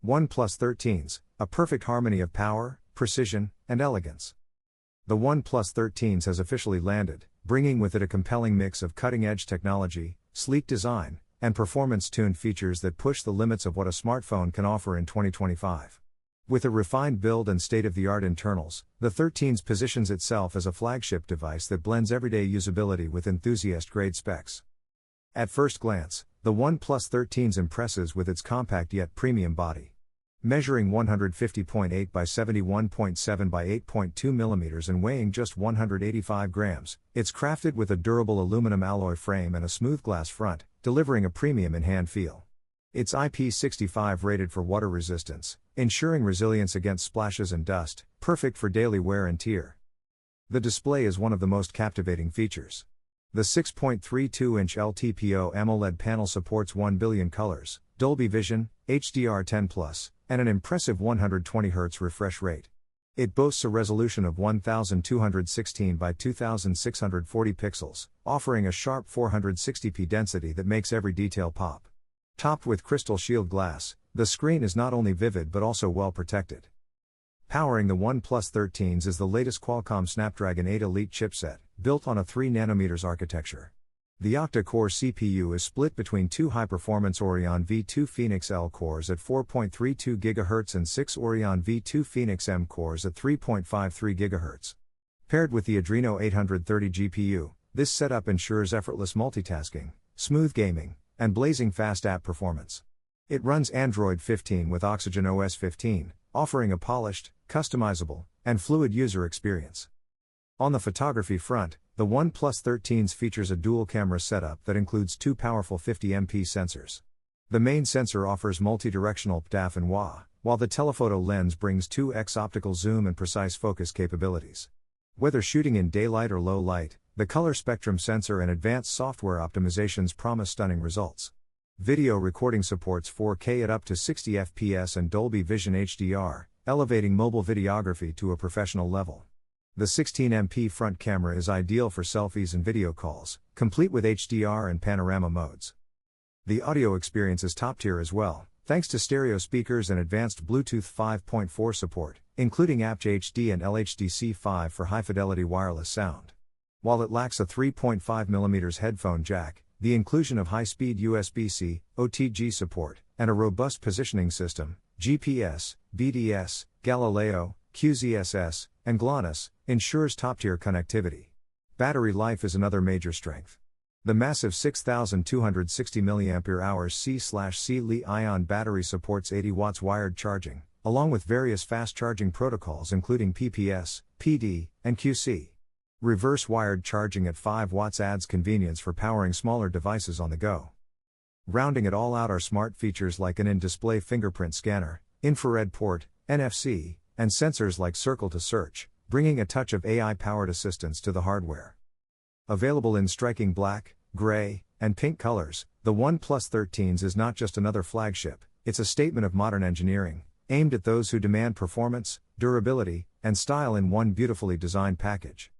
OnePlus 13s, a perfect harmony of power, precision, and elegance. The OnePlus 13s has officially landed, bringing with it a compelling mix of cutting-edge technology, sleek design, and performance-tuned features that push the limits of what a smartphone can offer in 2025. With a refined build and state-of-the-art internals, the 13s positions itself as a flagship device that blends everyday usability with enthusiast-grade specs. At first glance, the OnePlus 13s impresses with its compact yet premium body. Measuring 150.8 by 71.7 by 8.2 mm and weighing just 185 grams, it's crafted with a durable aluminum alloy frame and a smooth glass front, delivering a premium in-hand feel. It's IP65 rated for water resistance, ensuring resilience against splashes and dust, perfect for daily wear and tear. The display is one of the most captivating features. The 6.32-inch LTPO AMOLED panel supports 1 billion colors, Dolby Vision, HDR10+, and an impressive 120Hz refresh rate. It boasts a resolution of 1216 by 2640 pixels, offering a sharp 460p density that makes every detail pop. Topped with crystal shield glass, the screen is not only vivid but also well protected. Powering the OnePlus 13s is the latest Qualcomm Snapdragon 8 Elite chipset, built on a 3nm architecture. The octa-core CPU is split between two high-performance Oryon V2 Phoenix L cores at 4.32 GHz and 6 Oryon V2 Phoenix M cores at 3.53 GHz. Paired with the Adreno 830 GPU, this setup ensures effortless multitasking, smooth gaming, and blazing fast app performance. It runs Android 15 with Oxygen OS 15, offering a polished, customizable, and fluid user experience. On the photography front, the OnePlus 13s features a dual-camera setup that includes two powerful 50MP sensors. The main sensor offers multi-directional PDAF and WA, while the telephoto lens brings 2x optical zoom and precise focus capabilities. Whether shooting in daylight or low light, the color spectrum sensor and advanced software optimizations promise stunning results. Video recording supports 4K at up to 60 FPS and Dolby Vision HDR, elevating mobile videography to a professional level. The 16MP front camera is ideal for selfies and video calls, complete with HDR and panorama modes. The audio experience is top tier as well, thanks to stereo speakers and advanced Bluetooth 5.4 support, including aptHD and LHDC5 for high-fidelity wireless sound. While it lacks a 3.5mm headphone jack, the inclusion of high-speed USB-C, OTG support, and a robust positioning system, GPS, BDS, Galileo, QZSS, and GLONASS, ensures top-tier connectivity. Battery life is another major strength. The massive 6,260 mAh C/C Li-ion battery supports 80 watts wired charging, along with various fast charging protocols including PPS, PD, and QC. Reverse wired charging at 5 watts adds convenience for powering smaller devices on the go. Rounding it all out are smart features like an in-display fingerprint scanner, infrared port, NFC, and sensors like Circle to Search, bringing a touch of AI-powered assistance to the hardware. Available in striking black, gray, and pink colors, the OnePlus 13s is not just another flagship, it's a statement of modern engineering, aimed at those who demand performance, durability, and style in one beautifully designed package.